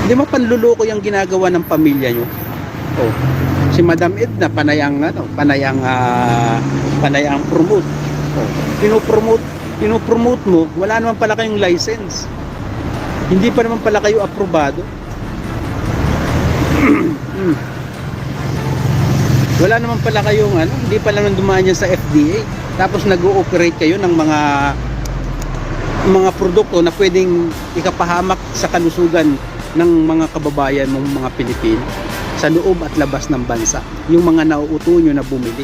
Hindi mo panluloko yung ginagawa ng pamilya nyo. Oh, si Madam Edna panayang panayang promote. Oh, pinopromote mo, wala naman pala kayong license. Hindi pa naman pala kayo aprobado. Wala naman pala kayong hindi pa naman dumaan yan sa FDA. Tapos nag-ooperate kayo ng mga produkto na pwedeng ikapahamak sa kalusugan ng mga kababayan mong mga Pilipino sa loob at labas ng bansa, yung mga nauuto nyo na bumili.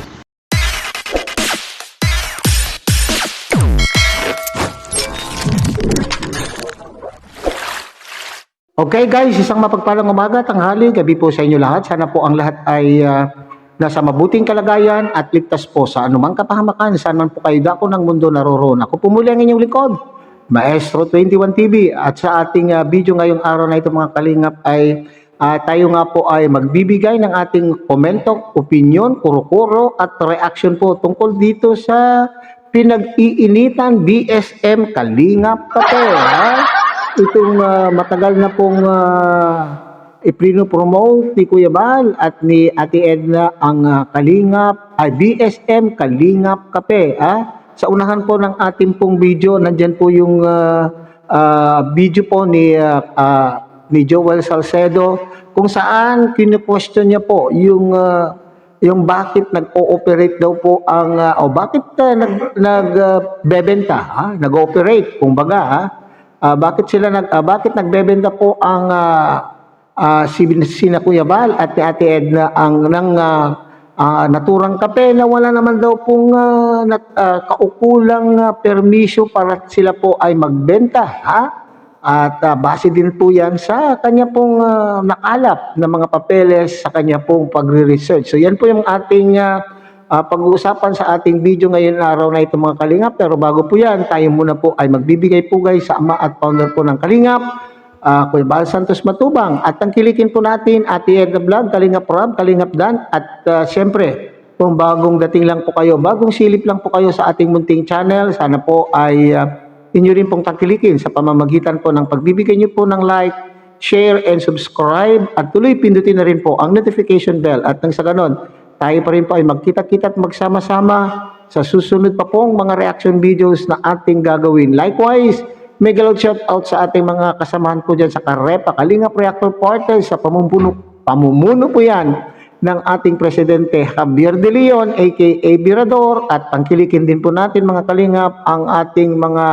Okay guys, isang mapagpalang umaga, tanghali, gabi po sa inyo lahat. Sana po ang lahat ay nasa mabuting kalagayan at ligtas po sa anumang kapahamakan. Saan man po kayo dako ng mundo naroroon. Ako po muli ang inyong lingkod, Maestro 21 TV. At sa ating video ngayong araw na ito mga kalingap ay tayo nga po ay magbibigay ng ating komento, opinion, kuro-kuro at reaction po tungkol dito sa pinag-iinitan BSM Kalingap Kape. Itong matagal na pong iprino-promote ni Kuya Bal at ni Ate Edna ang Kalingap, BSM Kalingap Kape. Sa unahan po ng ating pong video, nandyan po yung video po ni Joel Salcedo kung saan kinu-question niya po yung bakit nag-ooperate daw po ang bakit nagbebenta, nag-ooperate kumbaga, bakit nagbebenta po ang sina Kuya Bal at ni Ate Edna ng naturang kape na wala naman daw pong kaukulang permisyo para sila po ay magbenta, At base din po yan sa kanya pong nakalap na mga papeles sa kanya pong pagre-research. So yan po yung ating pag-uusapan sa ating video ngayon araw na ito mga Kalingap. Pero bago po yan, tayo muna po ay magbibigay po guys sa ama at founder po ng Kalingap, Kuya Bal Santos Matubang. At tangkilikin po natin Ate Edna Vlog, Kalingap Rob, Kalingap Dan. At siyempre, kung bagong dating lang po kayo, bagong silip lang po kayo sa ating munting channel, sana po ay inyo rin pong tangkilikin sa pamamagitan po ng pagbibigay nyo po ng like, share, and subscribe. At tuloy pindutin na rin po ang notification bell. At nang sa ganon, tayo pa rin po ay magkita-kita at magsama-sama sa susunod pa pong mga reaction videos na ating gagawin. Likewise, mega loud shout out sa ating mga kasamahan po dyan sa Karepa, Kalingap Reactor Portal sa pamumuno po yan ng ating Presidente Javier De Leon aka Virador. At pangkilikin din po natin mga Kalingap ang ating mga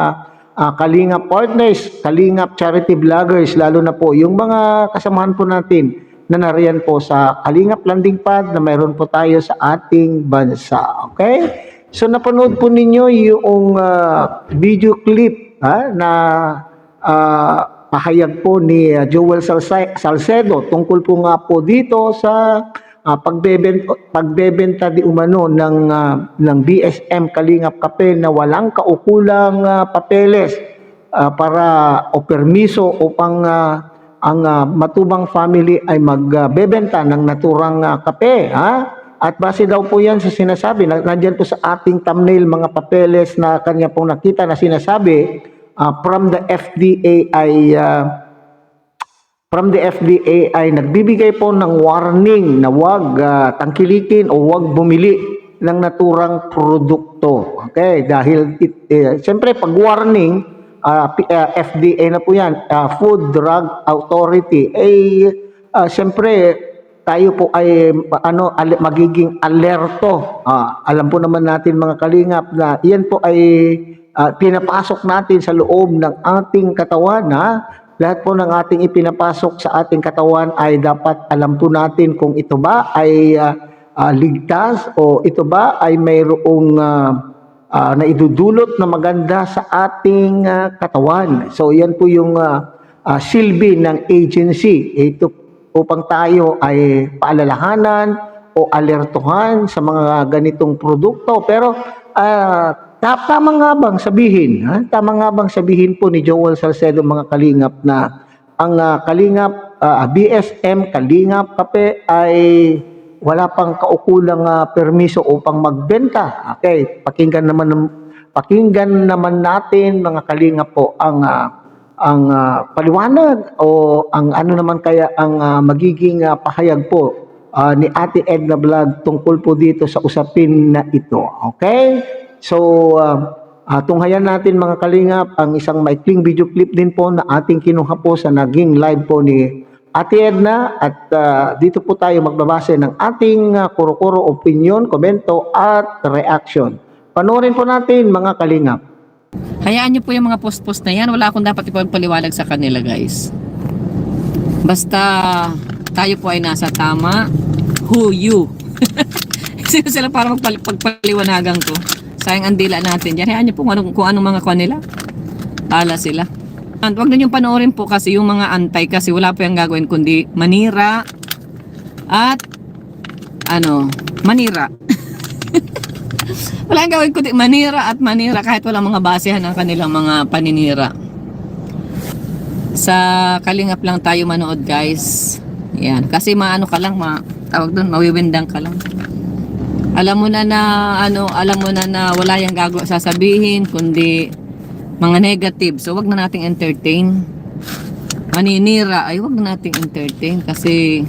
Kalingap partners, Kalingap charity vloggers, lalo na po yung mga kasamahan po natin na nariyan po sa Kalingap landing pad na mayroon po tayo sa ating bansa. Okay? So napanood po ninyo yung video clip na pahayag po ni Joel Salcedo tungkol po nga po dito sa pagbebenta di umano ng BSM Kalingap Kape na walang kaukulang papeles para o permiso upang ang Matubang family ay magbebenta ng naturang kape, At base daw po yan sa sinasabi, nandiyan po sa ating thumbnail mga papeles na kanya pong nakita na sinasabi from the FDA ay nagbibigay po ng warning na wag tangkilikin o wag bumili ng naturang produkto. Okay, dahil siyempre pag warning, FDA na po yan, Food Drug Authority, siyempre tayo po ay magiging alerto. Alam po naman natin mga Kalingap na iyan po ay pinapasok natin sa loob ng ating katawan, Lahat po ng ating ipinapasok sa ating katawan ay dapat alam po natin kung ito ba ay ligtas o ito ba ay mayroong naidudulot na maganda sa ating katawan. So yan po yung silbi ng agency. Ito upang tayo ay paalalahanan o alertuhan sa mga ganitong produkto. Pero tama nga bang sabihin, Tama nga bang sabihin po ni Joel Salcedo mga Kalingap na ang Kalingap BSM Kalingap Kape ay wala pang kaukulang permiso upang magbenta? Okay, pakinggan naman natin mga Kalingap po ang paliwanag o ang ano naman kaya ang magiging pahayag po ni Ate Edna Vlog tungkol po dito sa usapin na ito. Okay? So, tunghayan natin mga kalingap ang isang maikling video clip din po na ating kinuha po sa naging live po ni Ate Edna at dito po tayo magbabase ng ating kuro-kuro opinion, komento at reaction. Panoorin po natin mga kalingap. Hayaan niyo po yung mga post-post na yan. Wala akong dapat ipagpaliwalag sa kanila, guys. Basta tayo po ay nasa tama. Who you? Sino sila para magpaliwanagan ko? Sayang ang dila natin dyan. Hayaan niyo po kung anong mga kanila. Ala sila. And wag na niyong panoorin po kasi yung mga antay kasi wala po yung gagawin kundi manira at manira. Wala yung gagawin kundi manira at manira kahit walang mga basehan ng kanilang mga paninira. Sa kalingap lang tayo manood, guys. Yan. Kasi maano ka lang, tawag doon, mawiwindang ka lang. Alam mo na wala yung sasabihin kundi mga negative. So wag na nating entertain. Maninira ay wag na nating entertain kasi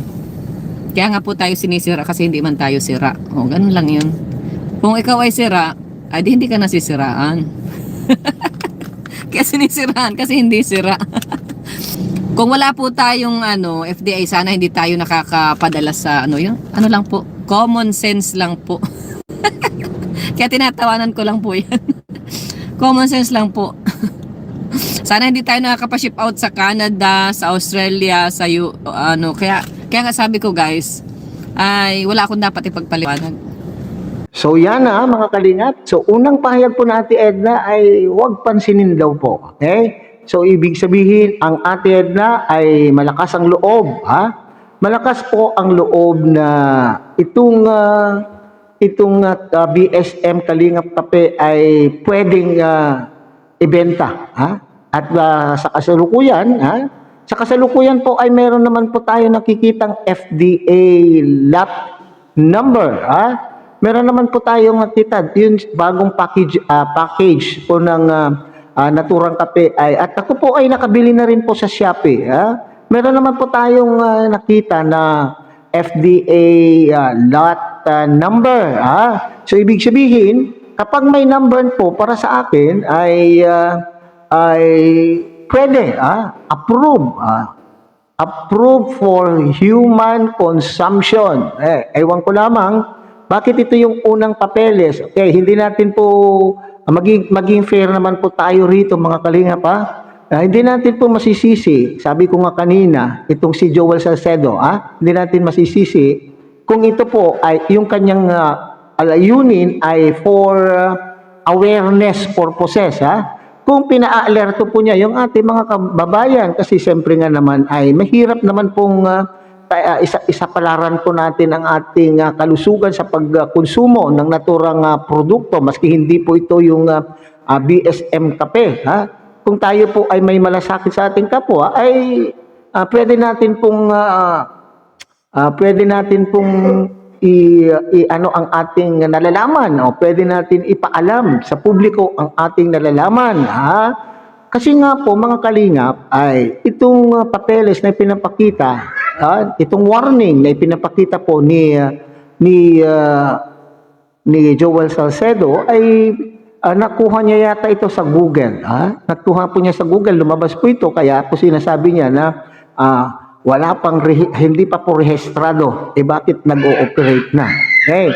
kaya nga po tayo sinisira kasi hindi man tayo sira. O ganun lang 'yun. Kung ikaw ay sira, ay di hindi ka nasisiraan. Kaya sinisiraan kasi hindi sira. Kung wala po tayong FDA, sana hindi tayo nakakapadala sa yun. Ano lang po, common sense lang po. Kaya tinatawanan ko lang po 'yan. Common sense lang po. Sana hindi tayo nakakapa-ship out sa Canada, sa Australia, sa kaya nga sabi ko, guys, ay wala akong dapat ipagpaliwanag. So yan mga kalingap. So unang pahayag po na Ate Edna ay huwag pansinin daw po. Okay? So ibig sabihin ang Ate Edna ay malakas ang loob. Malakas po ang loob na itong BSM Kalingap Kape ay pwedeng ibenta. At sa kasalukuyan po ay meron naman po tayo nakikitang FDA lot number. Meron naman po tayong nakita yung bagong package po ng naturang kape at ako po ay nakabili na rin po sa Shopee. Meron naman po tayong nakita na FDA lot number. So ibig sabihin, kapag may number po para sa akin ay pwede, approved for human consumption. Ewan ko lamang bakit ito yung unang papeles. Okay, hindi natin po maging fair naman po tayo rito mga kalingap hindi natin po masisisi, sabi ko nga kanina, itong si Joel Salcedo, hindi natin masisisi kung ito po ay yung kanyang layunin ay for awareness purposes. Kung pina-alerto po niya yung ating mga kababayan kasi siyempre nga naman ay mahirap naman pong isa palaran po natin ang ating kalusugan sa pagkonsumo ng naturang produkto maski hindi po ito yung BSM kape. Kung tayo po ay may malasakit sa ating kapwa ay pwede natin pong ang ating nalalaman o pwede natin ipaalam sa publiko ang ating nalalaman. Kasi nga po mga kalingap ay itong papeles na pinapakita, itong warning na ipinapakita po ni Joel Salcedo ay nakuha niya yata ito sa Google. Nakuha po niya sa Google, lumabas po ito kaya po sinasabi niya na wala pang hindi pa po rehistrado. Bakit nag-ooperate na? Okay.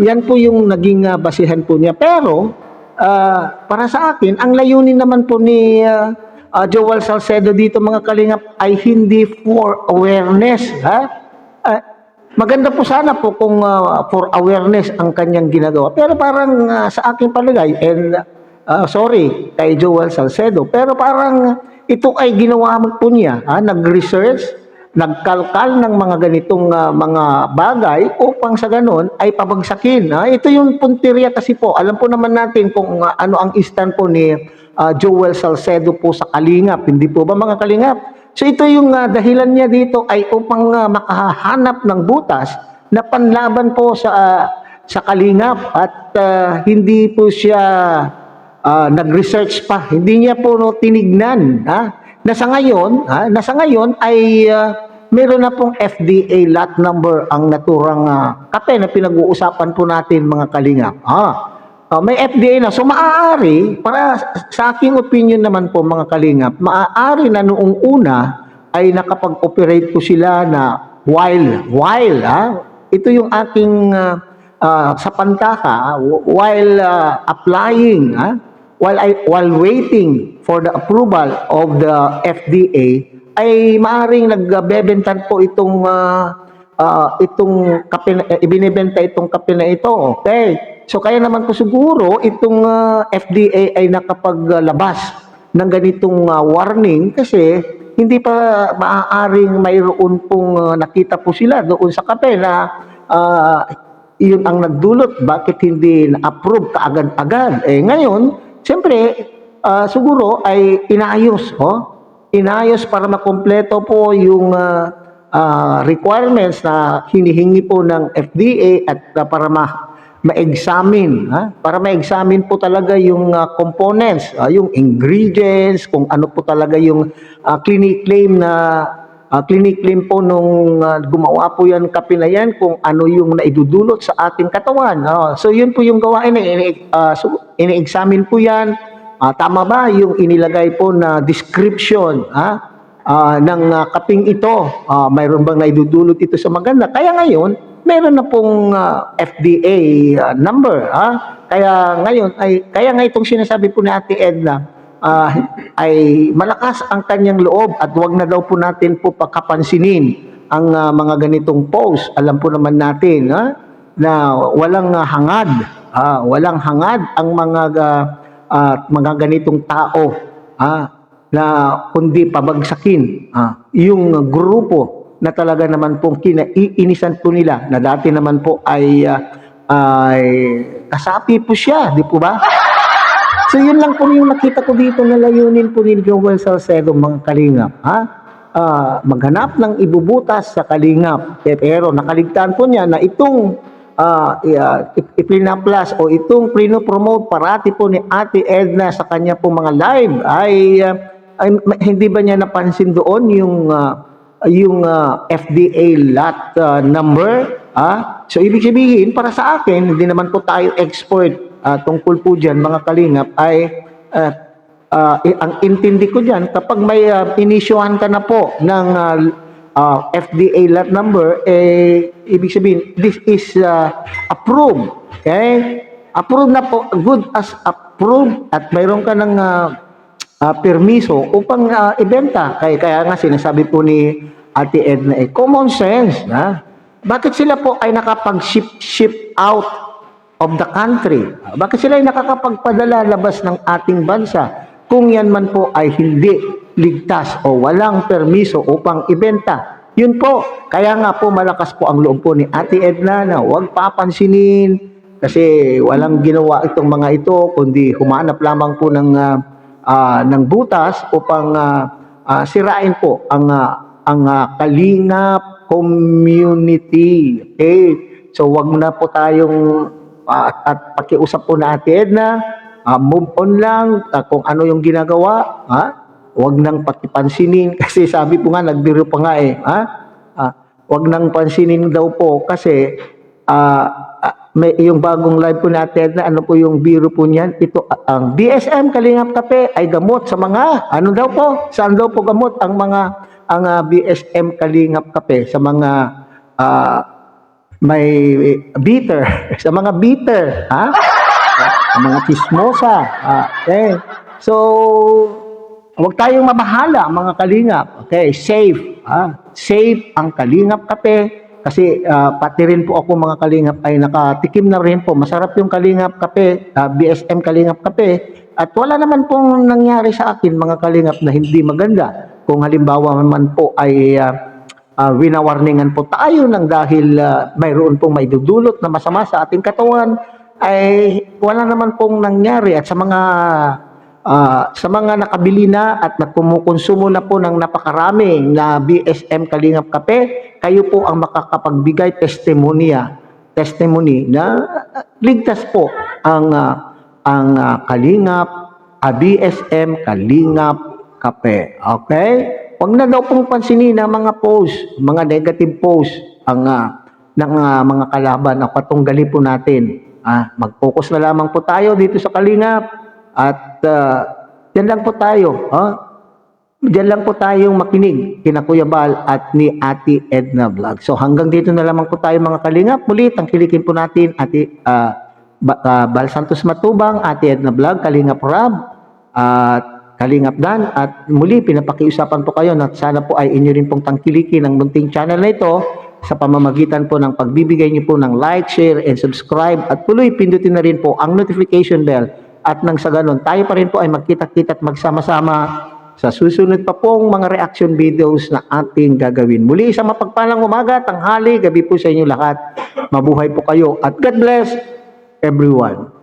Yan po yung naging basihan po niya. Pero para sa akin, ang layunin naman po ni Joel Salcedo dito mga kalingap ay hindi for awareness. Maganda po sana po kung for awareness ang kanyang ginagawa. Pero parang sa aking palagay, and sorry kay Joel Salcedo, pero parang ito ay ginawa po niya, nag-research, nagkalkal ng mga ganitong mga bagay upang sa ganon ay pabagsakin. Ito yung punteriya kasi po. Alam po naman natin kung ano ang stand po ni Joel Salcedo po sa Kalingap. Hindi po ba mga Kalingap? So ito yung dahilan niya dito ay upang makahanap ng butas na panlaban po sa Kalingap at hindi po siya nag-research pa. Hindi niya po tinignan. Nasa ngayon ay meron na pong FDA lot number ang naturang kape na pinag-uusapan po natin mga kalingap. May FDA na. So maaari, para sa aking opinion naman po mga kalingap, maaari na noong una ay nakapag-operate po sila na while ito yung aking sa pantaka, while applying, while waiting for the approval of the FDA, ay maaring nagbebentan po itong kape, ibinebenta itong kape na ito. Okay. So kaya naman po siguro itong FDA ay nakapaglabas ng ganitong warning kasi hindi pa maaaring mayroon pong nakita po sila doon sa kape na yun ang nagdulot, bakit hindi na-approve kaagad-agad. Ngayon, siyempre, siguro ay inayos para makompleto po yung requirements na hinihingi po ng FDA at para ma-examine, para ma-examine po talaga yung components, yung ingredients, kung ano po talaga yung clinic claim po nung gumawa po yan kape na yan, kung ano yung naidudulot sa ating katawan. So yun po yung gawain na ini-examine po yan. Tama ba yung inilagay po na description ng kaping ito? Mayroon bang naidudulot ito sa maganda? Kaya ngayon, meron na pong FDA number. Kaya nga itong sinasabi po ni Ate Edna, ay malakas ang kanyang loob at wag na daw po natin po pagkapansinin ang mga ganitong post. Alam po naman natin na walang hangad ang mga ganitong tao na kundi pabagsakin yung grupo na talaga naman pong kinaiinisan po nila na dati naman po ay kasapi po siya, di po ba? So yun lang po yung nakita ko dito na layunin po ni Joel Salcedo mga kalingap. Maghanap ng ibubutas sa kalingap. Pero nakaligtaan po niya na itong ipinaplas o itong prino-promote parati po ni Ate Edna sa kanya po mga live ay hindi ba niya napansin doon yung FDA lot number? So ibig sabihin para sa akin, hindi naman po tayo expert tungkol po dyan mga kalingap ay ang intindi ko dyan kapag may inisyuhan ka na po ng FDA lot number, ibig sabihin this is approved. Okay? Approved na po, good as approved at mayroon ka ng permiso upang ibenta. Kaya nga sinasabi po ni Ate Edna, common sense. Bakit sila po ay nakapag-ship out of the country? Bakit sila ay nakakapagpadala labas ng ating bansa kung yan man po ay hindi ligtas o walang permiso upang ibenta? Yun po. Kaya nga po malakas po ang loob po ni Ate Edna na huwag papansinin kasi walang ginawa itong mga ito kundi humanap lamang po ng butas upang sirain po ang Kalingap community. Okay? So wag na po tayong at pakiusap po na Ate Edna, move on lang kung ano yung ginagawa, wag nang pakipansinin kasi sabi po nga nagbiro pa nga wag nang pansinin daw po kasi may yung bagong live po natin na ano po yung biro po niyan, ito ang BSM Kalingap Kape ay gamot sa mga ano daw po, saan daw po gamot ang BSM Kalingap Kape sa mga may bitter sa mga bitter sa mga chismosa. Okay, so huwag tayong mabahala mga kalingap. Okay, safe safe ang Kalingap Kape. Kasi pati rin po ako mga kalingap ay nakatikim na rin po. Masarap yung Kalingap Kape, BSM Kalingap Kape. At wala naman pong nangyari sa akin mga kalingap na hindi maganda. Kung halimbawa man po ay winawarningan po tayo ng dahil mayroon pong maidudulot na masama sa ating katawan, ay wala naman pong nangyari. At sa mga nakabili na at nagkumukonsumo na po ng napakaraming na BSM Kalingap Kape, kayo po ang makakapagbigay testimony na ligtas po ang ang Kalingap, BSM Kalingap Kape. Okay? Huwag na daw pong pansinin ang mga post, mga negative post ng mga kalaban na patunggali po natin. Mag-focus na lamang po tayo dito sa Kalingap at yan lang po tayo. Diyan lang po tayong makinig kina Kuya Bal at ni Ate Edna Vlog. So hanggang dito na lamang po tayo mga Kalingap. Muli, tangkilikin po natin Ate Bal Santos Matubang, Ate Edna Vlog, Kalingap Rab, at Kalingap Dan. At muli, pinapakiusapan po kayo na sana po ay inyo rin pong tangkilikin ang munting channel na ito sa pamamagitan po ng pagbibigay niyo po ng like, share, and subscribe. At tuloy, pindutin na rin po ang notification bell. At nang sa ganun, tayo pa rin po ay magkita-kita at magsama-sama sa susunod pa pong mga reaction videos na ating gagawin. Muli, isang mapagpalang umaga, tanghali, gabi po sa inyo lahat. Mabuhay po kayo at God bless everyone.